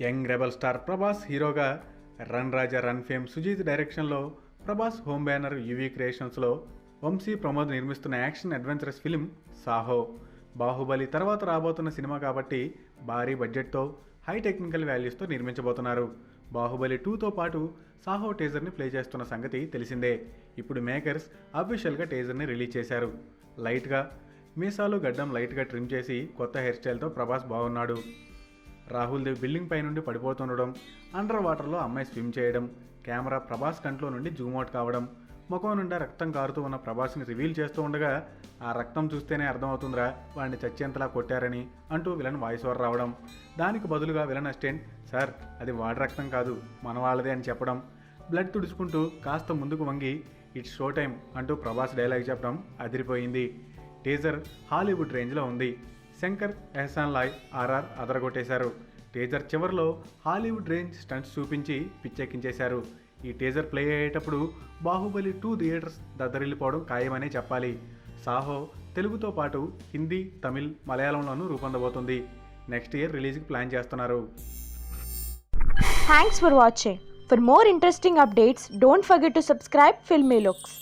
Young rebel star Prabhas హీరోగా run Raja run fame Sujeeth డైరెక్షన్లో Prabhas home banner UV క్రియేషన్స్లో వంశీ ప్రమోద్ నిర్మిస్తున్న action adventurous film Saaho. Baahubali తర్వాత రాబోతున్న సినిమా కాబట్టి భారీ బడ్జెట్తో హై టెక్నికల్ వాల్యూస్తో నిర్మించబోతున్నారు. బాహుబలి 2తో పాటు సాహో టీజర్ని ప్లే చేస్తున్న సంగతి తెలిసిందే. ఇప్పుడు మేకర్స్ అఫీషియల్గా టీజర్ని రిలీజ్ చేశారు. లైట్గా మీసాలు గడ్డం లైట్గా ట్రిమ్ చేసి కొత్త హెయిర్ స్టైల్తో ప్రభాస్ బాగున్నాడు. రాహుల్ దేవ్ బిల్డింగ్ పై నుండి పడిపోతుండడం, అండర్ వాటర్లో అమ్మాయి స్విమ్ చేయడం, కెమెరా ప్రభాస్ కంట్లో నుండి జూమ్అవుట్ కావడం, ముఖం నుండి రక్తం కారుతూ ఉన్న ప్రభాస్ని రివీల్ చేస్తూ ఉండగా ఆ రక్తం చూస్తేనే అర్థమవుతుందిరా వాడిని చచ్చేంతలా కొట్టారని అంటూ విలన్ వాయిస్ ఓవర్ రావడం. దానికి బదులుగా విలన్ అసిస్టెంట్ సార్ అది వాడి రక్తం కాదు మన వాళ్ళదే అని చెప్పడం, బ్లడ్ తుడుచుకుంటూ కాస్త ముందుకు వంగి ఇట్స్ షో టైం అంటూ ప్రభాస్ డైలాగ్ చెప్పడం అదిరిపోయింది. టీజర్ హాలీవుడ్ రేంజ్లో ఉంది. శంకర్, ఎహ్సాన్ లాయ్, ఆర్ఆర్ అదరగొట్టేశారు. టీజర్ చివరిలో హాలీవుడ్ రేంజ్ స్టంట్స్ చూపించి పిచ్చెక్కించేశారు. ఈ టీజర్ ప్లే అయ్యేటప్పుడు బాహుబలి 2 థియేటర్స్ దద్దరిల్లిపోవడం ఖాయమనే చెప్పాలి. సాహో తెలుగుతో పాటు హిందీ, తమిళ్, మలయాళంలోనూ రూపొందబోతుంది. నెక్స్ట్ ఇయర్ రిలీజ్కి ప్లాన్ చేస్తున్నారు. Thanks for watching. For more interesting updates, don't forget to subscribe Filmy Looks.